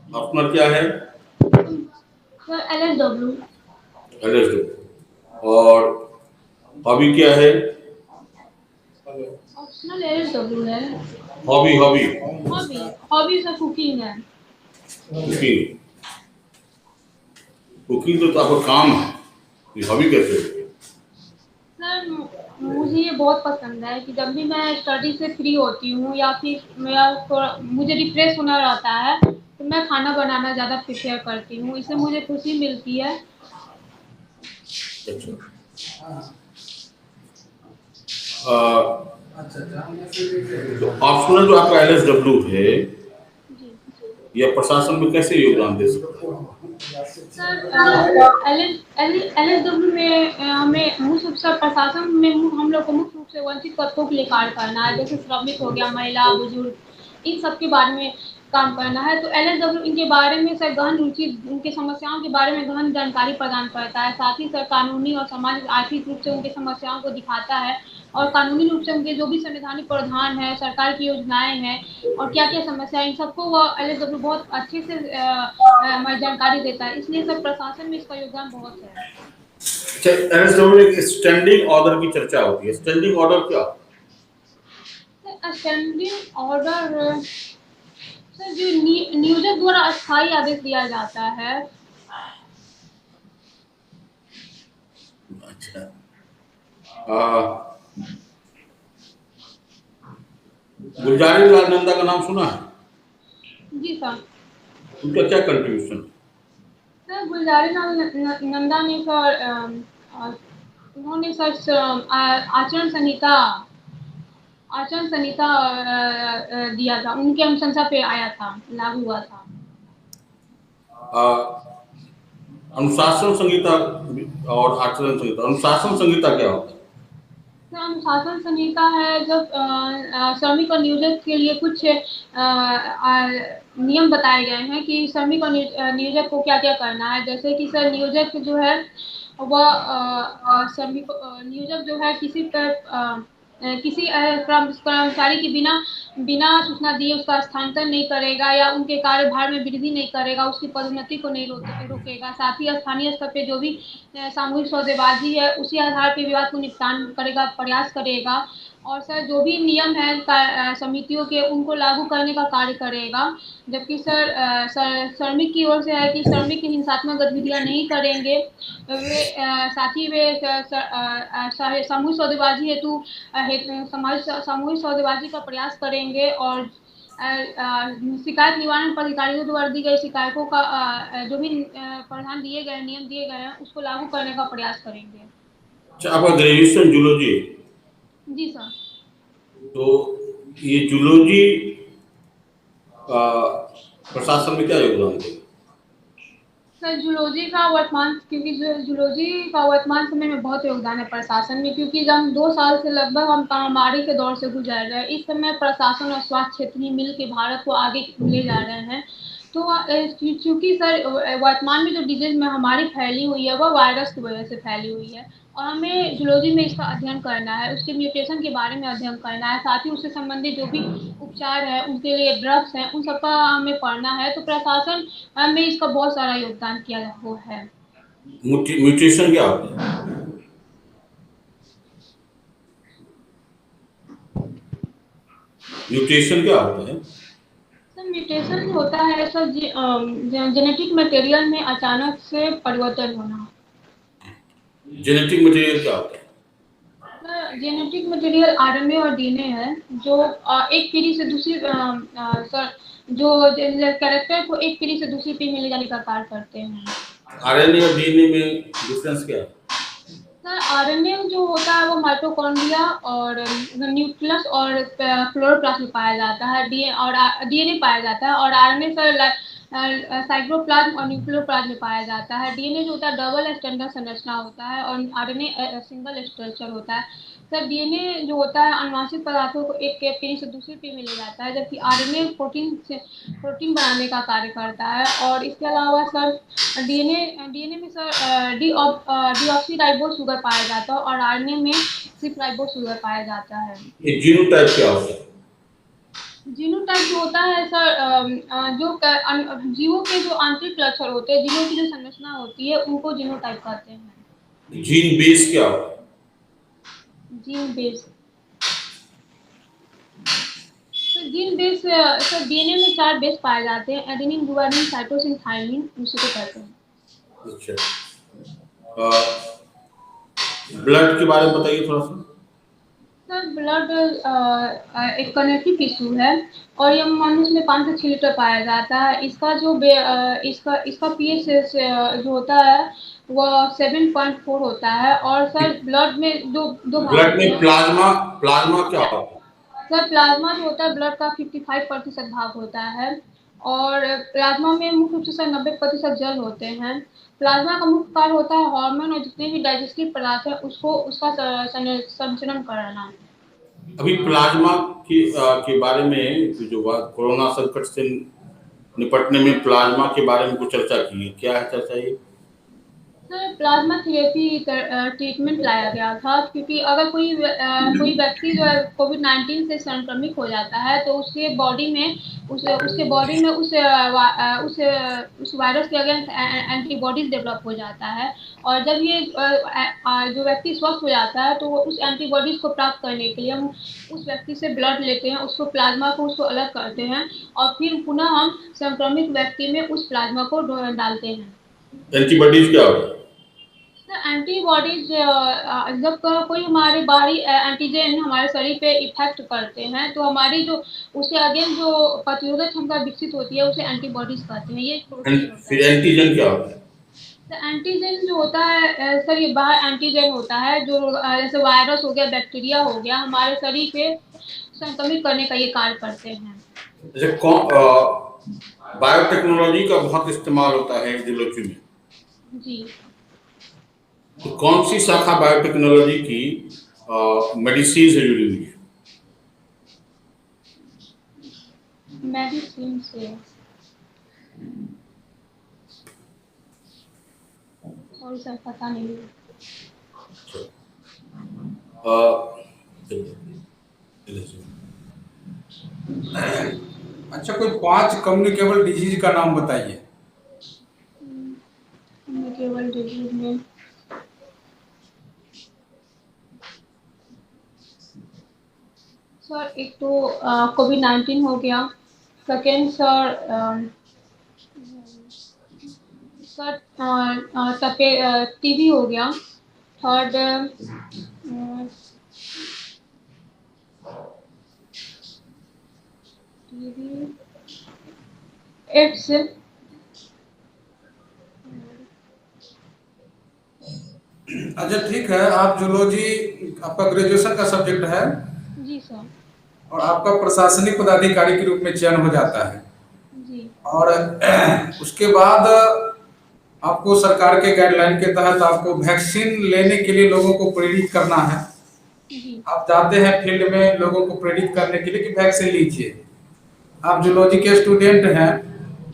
अपना क्या है? Sir LSW। LSW। और हॉबी क्या है? ऑप्शनल LSW है। Hobby hobby hobby hobby sir cooking है। कुकिंग। कुकिंग तो आपका काम है, ये हॉबी कैसे है? सर मुझे ये बहुत पसंद है कि जब भी मैं स्टडी से फ्री होती हूँ या फिर मेरा थोड़ा मुझे रिफ्रेश होना रहता है तो मैं खाना बनाना ज़्यादा प्रेफर करती हूँ, इससे मुझे खुशी मिलती है। अच्छा। तो ऑप्शनल जो आपका LSW है, जी यह प्रशासन में कैसे योगदान दे सकता है? सर LSW में हमें मुख्य रूप से प्रशासन में हम लोग को मुख्य रूप से वंचित तत्वों के लिए कार्य करना है, जैसे श्रमिक हो गया, महिला, बुजुर्ग, इन सब के बारे में काम करना है। तो LSW इनके बारे में सर गहन रुचि, उनकी समस्याओं के बारे में गहन जानकारी प्रदान करता है। साथ ही सर कानूनी और सामाजिक आर्थिक रूप से उनकी समस्याओं को दिखाता है और कानूनी रूप से उनके जो भी संवैधानिक प्रावधान है, सरकार की योजनाएं हैं और क्या क्या समस्या है, इन सबको वह LSW बहुत अच्छे से जानकारी देता है। इसलिए सर प्रशासन में इसका योगदान बहुत है। अच्छा, LSW एक स्टैंडिंग ऑर्डर की चर्चा होती है, स्टैंडिंग ऑर्डर क्या? स्टैंडिंग ऑर्डर सर जो नियोजक द्वारा अस्थायी आदेश दिया जाता है। अच्छा। आ, गुलजारी लाल नंदा का नाम सुना है? जी सर। उनका क्या कंट्रीब्यूशन? सर गुलजारी लाल नंदा ने सर उन्होंने सर आचरण संहिता दिया था, उनके अनुशंसा पे आया था, लागू हुआ था। अनुशासन संहिता और आचरण संहिता, अनुशासन संहिता क्या होता है? अनुशासन संहिता है जब श्रमिक और नियोजक के लिए कुछ नियम बताए गए हैं कि श्रमिक और नियोजक को क्या क्या करना है। जैसे कि सर नियोजक जो है वह श्रमिक नियोजक जो है किसी कर्मचारी की बिना बिना सूचना दिए उसका स्थानांतरण नहीं करेगा या उनके कार्यभार में वृद्धि नहीं करेगा, उसकी पदोन्नति को नहीं रोकेगा। साथ ही स्थानीय स्तर पे जो भी सामूहिक सौदेबाजी है उसी आधार पर विवाद को निपटान करेगा, प्रयास करेगा। और सर जो भी नियम है समितियों के उनको लागू करने का कार्य करेगा। जबकि श्रमिक की ओर से है कि श्रमिक हिंसात्मक गतिविधियां नहीं करेंगे। वे साथ ही वे सामूहिक सौदेबाजी सामूहिक सौदेबाजी का प्रयास करेंगे और शिकायत निवारण पदाधिकारियों द्वारा दी गई शिकायतों का जो भी प्रावधान दिए गए, नियम दिए गए हैं उसको लागू करने का प्रयास करेंगे। अच्छा, आपका ग्रेजुएशन जूलॉजी है, जी सर। तो ये जूलॉजी का प्रशासन में क्या योगदान देगा? सर जूलॉजी का जूलॉजी का वर्तमान समय में बहुत योगदान है प्रशासन में, क्योंकि जब हम 2 साल से लगभग हम महामारी के दौर से गुजर रहे हैं, इस समय प्रशासन और स्वास्थ्य क्षेत्र ही मिल के भारत को आगे ले जा रहे हैं। तो चूंकि सर वर्तमान में जो डिजीज महामारी फैली हुई है वह वायरस की वजह से फैली हुई है और हमें जूलॉजी में इसका अध्ययन करना है, उसके म्यूटेशन के बारे में अध्ययन करना है। साथ ही उससे संबंधित जो भी उपचार है, उनके लिए ड्रग्स हैं, उन सबका हमें पढ़ना है। तो प्रशासन में इसका बहुत सारा योगदान किया वो है। म्यूटेशन क्या होता है? म्यूटेशन क्या होता है? सर म्यूटेशन होता है सर जेनेटिक मटेरियल में अचानक से परिवर्तन होना। जेनेटिक मटेरियल क्या होता है? जेनेटिक मटेरियल आरएनए और डीएनए है जो एक पीढ़ी से दूसरी सर जो कैरेक्टर को एक पीढ़ी से दूसरी पीढ़ी में ले जाने का कार्य करते हैं। आरएनए और डीएनए में डिफरेंस क्या है? सर आरएनए जो होता है वो माइटोकॉन्ड्रिया और न्यूक्लियस और क्लोरोप्लास्ट में पाया जाता है, डीएनए पाया जाता है। और आरएनए सर साइक्लोप्लाज्म और न्यूक्लियोप्लाज्म में पाया जाता है। डीएनए जो होता है डबल स्टैंडर्ड संरचना होता है और आरएनए सिंगल स्ट्रक्चर होता है। सर डीएनए जो होता है अनुवांशिक पदार्थों को एक पीढ़ी से दूसरी पीढ़ी में ले जाता है, जबकि आरएनए प्रोटीन बनाने का कार्य करता है। और इसके अलावा सर डीएनए में सर डीऑक्सीराइबोस शुगर पाया जाता है और आरएनए में सिर्फ राइबोस शुगर पाया जाता है। ये जीनोटाइप क्या होता है? जीनोटाइप जो होता है सर, जीवों के जो आंतरिक लक्षण होते हैं, जीवों की जो संरचना होती है, उनको जीनोटाइप कहते हैं। जीन बेस क्या होता है? जीन बेस, तो जीन बेस सर डीएनए में 4 बेस पाए जाते हैं, एडेनिन, गुआनिन, साइटोसिन, थाइमिन, उसी को कहते हैं। अच्छा, ब्लड के बारे में बताइए थोड़ा सा। सर ब्लड एक कनेक्टिव टिश्यू है और ये मनुष्य में 5 से 6 लीटर पाया जाता है। इसका जो इसका पीएच जो होता है वो 7.4 होता है। और सर ब्लड में दो भाग ब्लड होते में हैं। प्लाज्मा प्लाज्मा क्या होता है? सर प्लाज्मा जो होता है ब्लड का 55% भाग होता है और प्लाज्मा में मुख्य रूप से सर 90% जल होते हैं। प्लाज्मा का मुख्य कार्य होता है हार्मोन और जितने भी डाइजेस्टिव पदार्थ है उसका संचरण कराना। अभी प्लाज्मा के बारे में जो बात कोरोना संकट से निपटने में प्लाज्मा के बारे में कुछ चर्चा की है, क्या है चर्चा ये? सर प्लाज्मा थेरेपी ट्रीटमेंट लाया गया था क्योंकि अगर कोई व्यक्ति जो है कोविड-19 से संक्रमित हो जाता है तो उसके बॉडी में उस वायरस के अगेंस्ट एंटीबॉडीज डेवलप हो जाता है। और जब ये जो व्यक्ति स्वस्थ हो जाता है तो वो उस एंटीबॉडीज को प्राप्त करने के लिए हम उस व्यक्ति से ब्लड लेते हैं, उसको प्लाज्मा को उसको अलग करते हैं और फिर पुनः हम संक्रमित व्यक्ति में उस प्लाज्मा को डालते हैं। एंटीबॉडीज क्या होता है? एंटीबॉडीज जब कोई हमारे बाहरी एंटीजन हमारे शरीर पे इफेक्ट करते हैं तो हमारी जो उसके अगेंस्ट जो प्रतिरोधक क्षमता विकसित होती है उसे एंटीबॉडीज कहते हैं। ये एक प्रोटीन होता फिर है। एंटीजन क्या होता है? तो एंटीजन जो होता है सर ये बाहर एंटीजन होता है जो जैसे वायरस हो गया, बैक्टीरिया हो गया, हमारे शरीर पे संक्रमित करने का ये कार्य करते हैं। जैसे बायोटेक्नोलॉजी का बहुत इस्तेमाल होता है जियोलॉजी में, जी। तो कौन सी शाखा बायोटेक्नोलॉजी की मेडिसिन से जुड़ी हुई है? मेडिसिन से सॉरी सर पता नहीं। अच्छा, कोई 5 कम्युनिकेबल डिजीज का नाम बताइए। केवल डिजीज में सर एक तो कोविड-19 हो गया। सेकेंड सर टीबी हो गया। Third TB, AIDS. अच्छा ठीक है, आप जूलॉजी आपका ग्रेजुएशन का सब्जेक्ट है जी सर। और आपका प्रशासनिक पदाधिकारी के रूप में चयन हो जाता है जी। और उसके बाद आपको सरकार के गाइडलाइन के तहत आपको वैक्सीन लेने के लिए लोगों को प्रेरित करना है। जी। आप जाते हैं फील्ड में लोगों को प्रेरित करने के लिए कि वैक्सीन लीजिए। आप जूलॉजी के स्टूडेंट हैं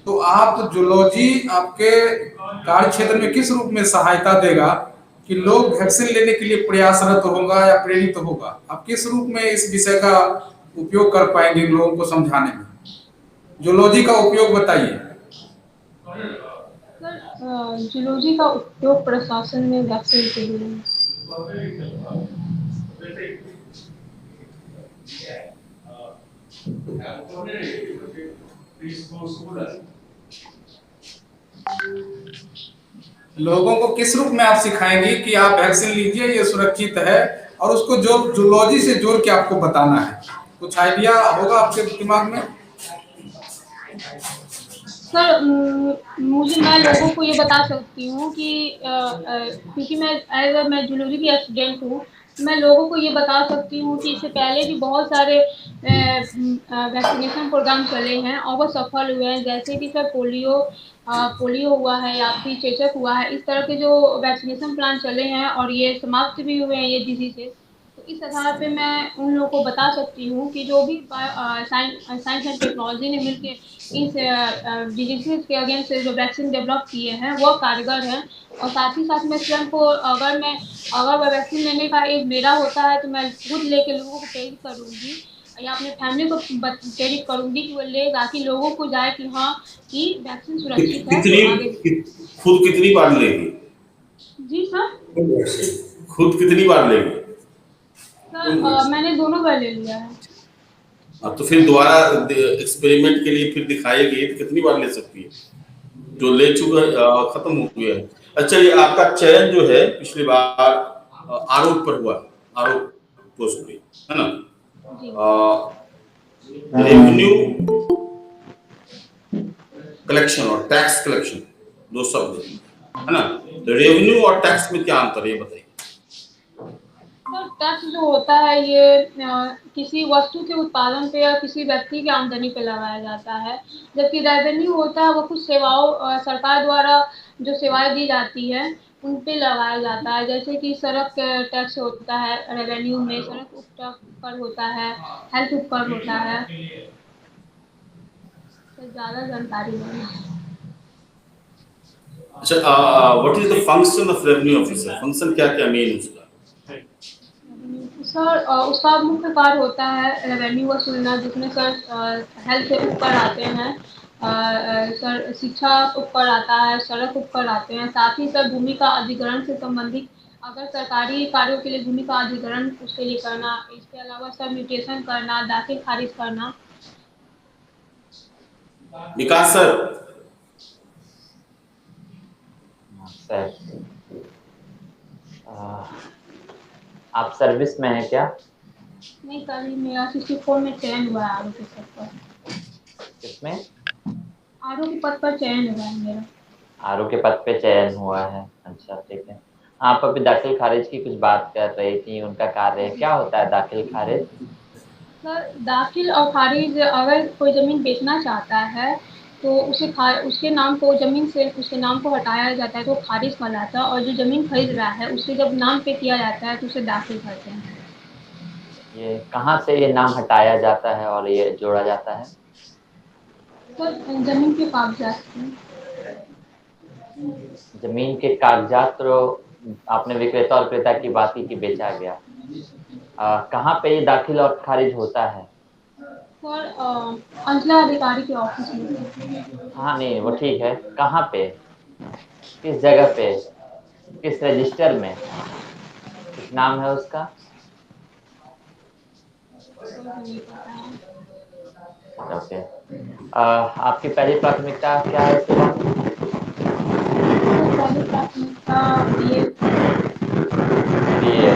तो आप जूलॉजी आपके कार्य क्षेत्र में किस रूप में सहायता देगा कि लोग वैक्सीन लेने के लिए प्रयासरत होगा या प्रेरित होगा? आप किस रूप में इस विषय का उपयोग कर पाएंगे लोगों को समझाने में? जूलॉजी का उपयोग बताइए। सर जूलॉजी का उपयोग प्रशासन में वैक्सीन के लिए। लोगों को किस रूप में आप सिखाएंगे कि आप वैक्सीन लीजिए, ये सुरक्षित है, और उसको जो जूलॉजी से जोड़ के आपको बताना है? कुछ आइडिया होगा आपके दिमाग में? सर मैं लोगों को ये बता सकती हूँ कि क्योंकि मैं जूलॉजी की स्टूडेंट हूँ, मैं लोगों को ये बता सकती हूँ कि इससे पहले भी बहुत सारे वैक्सीनेशन प्रोग्राम चले हैं और वो सफल हुए हैं। जैसे कि सर पोलियो हुआ है या फिर चेचक हुआ है, इस तरह के जो वैक्सीनेशन प्लान चले हैं और ये समाप्त भी हुए हैं ये डिजीजेस। तो इस आधार पे मैं उन लोगों को बता सकती हूँ कि जो भी साइंस एंड टेक्नोलॉजी ने मिलकर इस डिजीजेस के अगेंस्ट जो वैक्सीन डेवलप किए हैं वो कारगर हैं। और साथ ही साथ मैं स्वयं को अगर वह वैक्सीन लेने का एज मेरा होता है तो मैं खुद लेके लोगों को प्रेरित करूँगी या अपने फैमिली को प्रेरित करूंगी कि वो ले, ताकि लोगों को जाए कि हाँ कि वैक्सीन सुरक्षित है, तो कितनी आगे। खुद कितनी बार लेगी? जी सर। खुद कितनी बार लेगी? सर मैंने दोनों बार ले लिया है। तो फिर दोबारा एक्सपेरिमेंट के लिए फिर दिखाएगी तो कितनी बार ले सकती है? जो ले चुका खत्म हो गया है। अच्छा, ये आपका चयन जो है पिछली बार आरोप पर हुआ, आरोप पोस्ट पे, है ना? जी। रेवेन्यू कलेक्शन और टैक्स कलेक्शन दो शब्द है ना? तो रेवेन्यू और टैक्स में क्या अंतर है ये बताइए। सर टैक्स जो होता है ये किसी वस्तु के उत्पादन पे या किसी व्यक्ति की आमदनी पे लगाया जाता है, जबकि रेवेन्यू होता है वो कुछ सेवाओं सरकार द्वारा जो सेवाएं दी जाती है उन पे लगाया जाता है। जैसे कि सड़क टैक्स होता है रेवेन्यू में, सड़क उपकर होता है, हेल्थ उपकर होता है। तो ज़्यादा जानकारी नहीं है। अच्छा, what is the function of revenue officer? Function क्या क्या मेन उसका? सर उसका मुख्य कार्य होता है रेवेन्यू वसूलना, जिसमें सर हेल्थ से ऊपर आते हैं, सर शिक्षा ऊपर आता है, सड़क ऊपर आते हैं, साथ ही सर भूमि का अधिग्रहण से संबंधित अगर सरकारी कार्यों के लिए भूमि का अधिग्रहण उसके लिए करना, इसके अलावा सर म्यूटेशन करना, दाखिल खारिज करना। विकास सर। सर आ, आप सर्विस में हैं क्या? नहीं सर, ये मेरा 64 में चयन हुआ है आरओ के पद पर। किसमें? आरओ के पद पर चयन हुआ है मेरा। आरओ के पद पे चयन हुआ है, अच्छा ठीक है। आप अभी दाखिल खारिज की कुछ बात कर रही थी, उनका कार्य क्या होता है दाखिल खारिज? सर दाखिल और खारिज, अगर कोई ज़मीन बेचना चाहता है तो उसके नाम को, ज़मीन से उसके नाम को हटाया जाता है तो खारिज कहलाता है, और जो ज़मीन खरीद रहा है उसके जब नाम पे किया जाता है तो उसे दाखिल कहते हैं। ये कहाँ से ये नाम हटाया जाता है और ये जोड़ा जाता है? सर ज़मीन के कागजात से। जमीन के कागजात तो आपने विक्रेता और क्रेता की बात की कि बेचा गया, कहाँ पे ये दाखिल और खारिज होता है? सर अंचला अधिकारी के ऑफिस में। हाँ नहीं वो ठीक है, कहाँ पे, किस जगह पे, किस रजिस्टर में, कुछ नाम है उसका? सर को नहीं पता है। ओके। आपकी पहली प्राथमिकता क्या है इसके बाद? सर पहली प्राथमिकता ये बीए।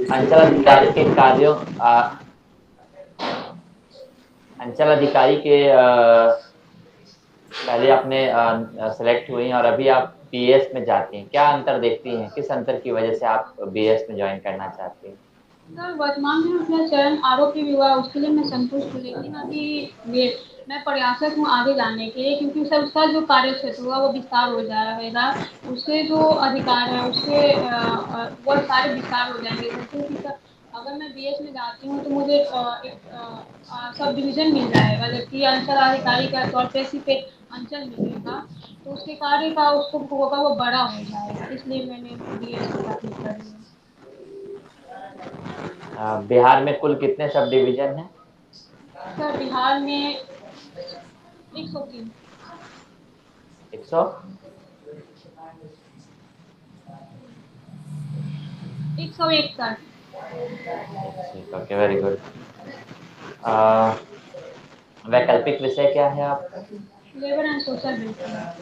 अंचल अधिकारी के कार्यों अंचल अधिकारी के पहले आपने सेलेक्ट हुई और अभी आप बीएस में जाती हैं, क्या अंतर देखती हैं, किस अंतर की वजह से आप बीएस में ज्वाइन करना चाहती हैं? सर वर्तमान में अपना चयन आरोपी भी हुआ, उसके लिए मैं संतुष्ट हूँ, लेकिन अभी ये मैं प्रयासक हूँ आगे जाने के लिए, क्योंकि सर उसका जो कार्य क्षेत्र होगा वो विस्तार हो जाएगा, उसके जो अधिकार है उसके वो सारे विस्तार हो जाएंगे सर। क्योंकि सर अगर मैं बीएस में जाती हूँ तो मुझे एक सब डिवीज़न मिल जाएगा, जबकि अंचल अधिकारी का तौर पे सिर्फ एक अंचल मिलेगा, तो उसके कार्य का उसको होगा वो बड़ा हो जाएगा, इसलिए मैंने बीएस को प्राथमिकता दी है। बिहार में कुल कितने सब डिवीजन हैं? सर बिहार में 103। 100? 101 सर। ठीक, ओके, वेरी गुड। वैकल्पिक विषय क्या है आपका? Labour and social welfare.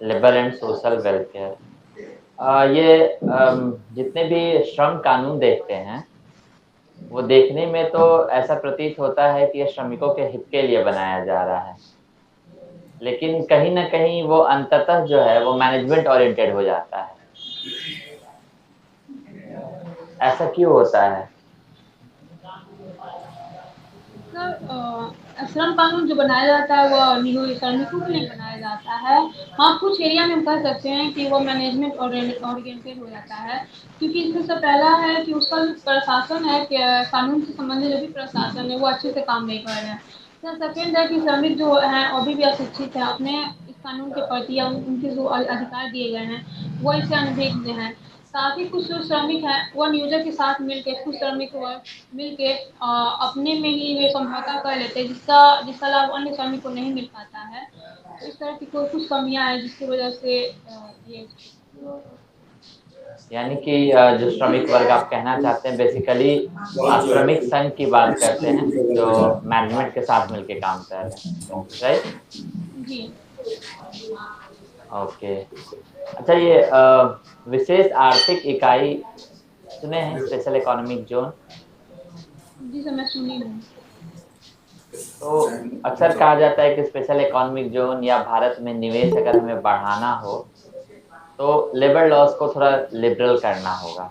Labour and social welfare. ये जितने भी श्रम कानून देखते हैं वो देखने में तो ऐसा प्रतीत होता है कि ये श्रमिकों के हित के लिए बनाया जा रहा है, लेकिन कहीं ना कहीं वो अंततः जो है वो मैनेजमेंट ओरिएंटेड हो जाता है। ऐसा क्यों होता है? सर श्रम कानून जो बनाया जाता है वो श्रमिकों के लिए बनाया जाता है। हाँ कुछ एरिया में हम कह सकते हैं कि वो मैनेजमेंट ओरिएंटेड हो जाता है, क्योंकि इसमें से पहला है कि उसका जो प्रशासन है कि कानून से संबंधित जो भी प्रशासन है वो अच्छे से काम नहीं कर रहे हैं। सर सेकेंड है कि श्रमिक जो हैं अभी भी अशिक्षित हैं, अपने इस कानून के प्रति या उनके जो अधिकार दिए गए हैं वो इससे अनभिज्ञ हैं। काफ़ी कुछ जो श्रमिक हैं वो नियोजक के साथ मिलके कुछ श्रमिक वो मिलके अपने में ही ये समझौता कर लेते हैं जिसका लाभ अन्य श्रमिक को नहीं मिल पाता है। तो इस तरह की कोई कुछ कमियां हैं जिसकी वजह से ये यानी कि जो श्रमिक वर्ग आप कहना चाहते हैं बेसिकली आप श्रमिक संघ की बात करते हैं जो मैनेजमेंट के साथ मिलके काम कर रहे हैं, राइट? जी ओके। अच्छा, ये विशेष आर्थिक इकाई सुने हैं, स्पेशल इकोनॉमिक जोन? जी सर, मैं सुनी हूँ। तो अक्सर कहा जाता है कि स्पेशल इकोनॉमिक जोन या भारत में निवेश अगर हमें बढ़ाना हो तो लेबर लॉज को थोड़ा लिबरल करना होगा।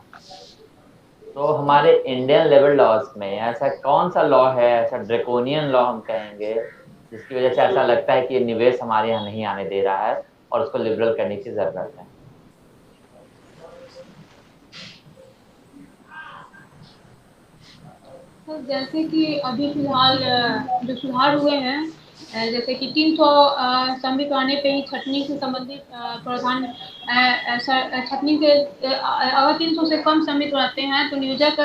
तो हमारे इंडियन लेबर लॉज में ऐसा कौन सा लॉ है, ऐसा ड्रैकोनियन लॉ हम कहेंगे, जिसकी वजह से ऐसा लगता है कि ये निवेश हमारे यहाँ नहीं आने दे रहा है और उसको लिबरल करने की जरूरत है? तो जैसे कि अभी फिलहाल जो सुधार हुए हैं, जैसे कि 300 श्रमिक आने पे ही छटनी से संबंधित प्रावधान, छटनी के अगर 300 से कम श्रमिक रहते हैं तो नियोजक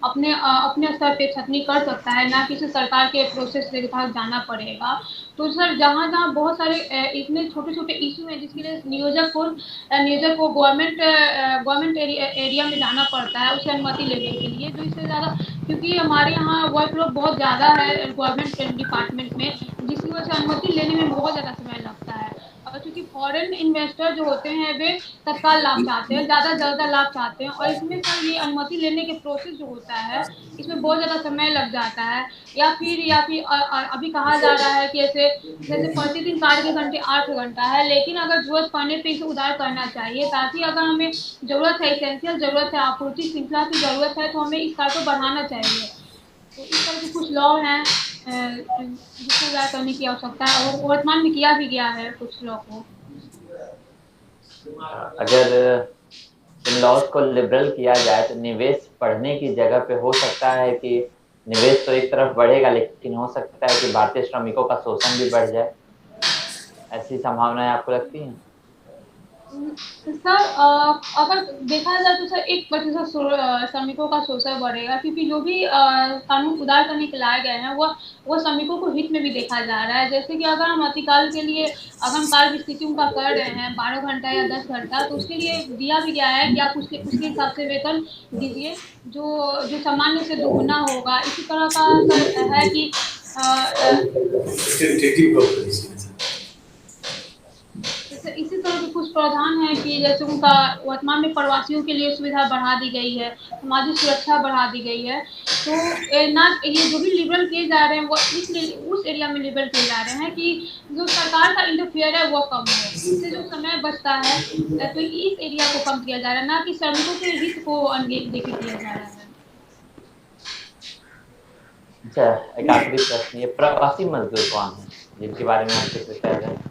अपने स्तर पे छटनी कर सकता है, ना किसी सरकार के प्रोसेस के तहत जाना पड़ेगा। तो सर जहाँ जहाँ बहुत सारे इतने छोटे छोटे इशू हैं जिसके लिए नियोजक को गवर्नमेंट एरिया में जाना पड़ता है उसे अनुमति लेने के लिए, जो इससे ज़्यादा क्योंकि हमारे यहाँ वर्कलोड बहुत ज़्यादा है गवर्नमेंट डिपार्टमेंट में, जिसकी वजह से अनुमति लेने में बहुत ज़्यादा समय लगता है। और चूँकि फॉरेन इन्वेस्टर जो होते हैं वे तत्काल लाभ चाहते हैं, ज़्यादा से ज़्यादा लाभ चाहते हैं, और इसमें सर ये अनुमति लेने के प्रोसेस जो होता है इसमें बहुत ज़्यादा समय लग जाता है। या फिर अभी कहा जा रहा है कि जैसे प्रतिदिन कार्य के घंटे 8 घंटा है, लेकिन अगर जरूरत पड़ने पे इसे उधार करना चाहिए, ताकि अगर हमें ज़रूरत है, इसेंशियल ज़रूरत है, आपूर्ति श्रृंखला की ज़रूरत है, तो हमें इस कार्य को बढ़ाना चाहिए। तो इस तरह के कुछ लॉ हैं जिसको उधार करने की आवश्यकता है, और वर्तमान में किया भी गया है कुछ लॉ को। अगर इन लॉज को लिबरल किया जाए तो निवेश बढ़ने की जगह पे हो सकता है कि निवेश तो एक तरफ बढ़ेगा, लेकिन हो सकता है कि भारतीय श्रमिकों का शोषण भी बढ़ जाए। ऐसी संभावनाएं आपको लगती हैं? सर अगर देखा जाए तो सर 1% श्रमिकों का शोषण बढ़ेगा, क्योंकि जो भी कानून उदार करने के लाए गए हैं वो श्रमिकों को हित में भी देखा जा रहा है। जैसे कि अगर हम अतिकाल के लिए अगर हम काल की स्थिति उनका कर रहे हैं 12 घंटा या 10 घंटा, तो उसके लिए दिया भी गया है कि आप उसके हिसाब से वेतन दीजिए जो सामान्य से दोगुना होगा। इसी तरह का सर है कि इसी तरह के कुछ प्रावधान है कि जैसे उनका वर्तमान में प्रवासियों के लिए सुविधा बढ़ा दी गई है, सामाजिक सुरक्षा बढ़ा दी गई है। तो ना ये जो भी लिबरल किए जा रहे हैं वो उस एरिया में लिबरल किए जा रहे हैं कि जो सरकार का इंटरफेयर है वो कम हो, इससे जो समय बचता है, तो इस एरिया को कम किया जा रहा है, ना कि श्रमिकों के हित को अनदेखी किया जा रहा है। अच्छा, एक आखिरी प्रश्न, ये प्रवासी मजदूर कौन है जिनके बारे में आप कुछ कह रहे हैं?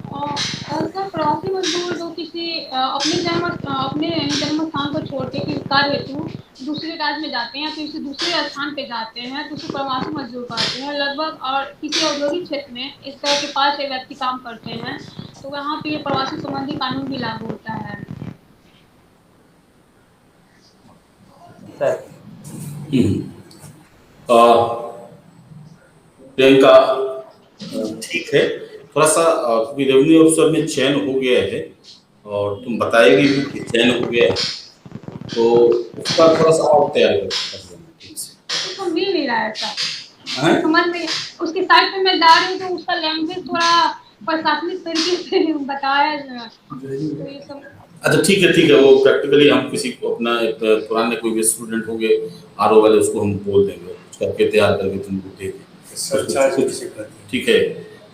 सर प्रवासी मजदूर जो किसी अपने जन्म स्थान को छोड़ के किसी कार्य हेतु दूसरे राज्य में जाते हैं, किसी दूसरे स्थान पे जाते हैं, तो उसे प्रवासी मजदूर कहते हैं लगभग। और किसी औद्योगिक क्षेत्र में इस तरह के 5-6 व्यक्ति काम करते हैं, तो वहाँ पे ये प्रवासी संबंधी कानून भी लागू होता है। सर प्रियंका ठीक है, थोड़ा सा क्योंकि रेवेन्यू ऑफिसर में चयन हो गया है और तुम बताएगी भी कि चयन हो गया है, तो उसका थोड़ा सा और तैयारी कर। उसको मिल नहीं रहा है सर, समझ में उसके साइड पे मैं जा रही हूँ तो उसका लैंग्वेज थोड़ा प्रशासनिक तरीके से बताया तो ये सब। अच्छा ठीक है, वो प्रैक्टिकली हम किसी को अपना एक पुराने कोई भी स्टूडेंट होंगे आरओ वाले, उसको हम बोल देंगे, कुछ करके तैयार करके तुमको दे देंगे। ठीक है,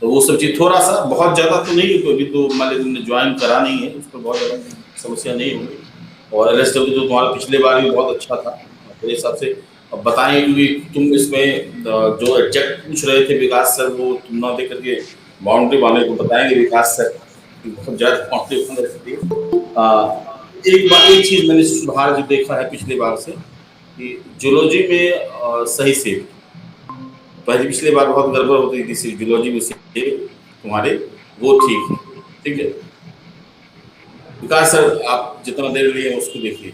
तो वो सब चीज़ थोड़ा सा, बहुत ज़्यादा तो नहीं, अभी तो मान लीजिए तुमने ज्वाइन करा नहीं है, उस पर बहुत ज़्यादा समस्या नहीं होगी। और एलएसडब्ल्यू तो तुम्हारा पिछले बार भी बहुत अच्छा था मेरे हिसाब से। अब बताएं, क्योंकि तुम इसमें जो एग्जैक्ट पूछ रहे थे विकास सर, वो तुम ना दे करके बाउंड्री वाले को बताएंगे विकास सर, बहुत ज़्यादा बाउंड्री बन रखती है। एक चीज़ मैंने सुधार जो देखा है पिछले बार से कि जूलॉजी में सही से, पहले पिछले बार बहुत गड़बड़ होती थी जूलॉजी में से तुम्हारे, वो ठीक है। विकास सर आप जितना देर लिए उसको देखिए।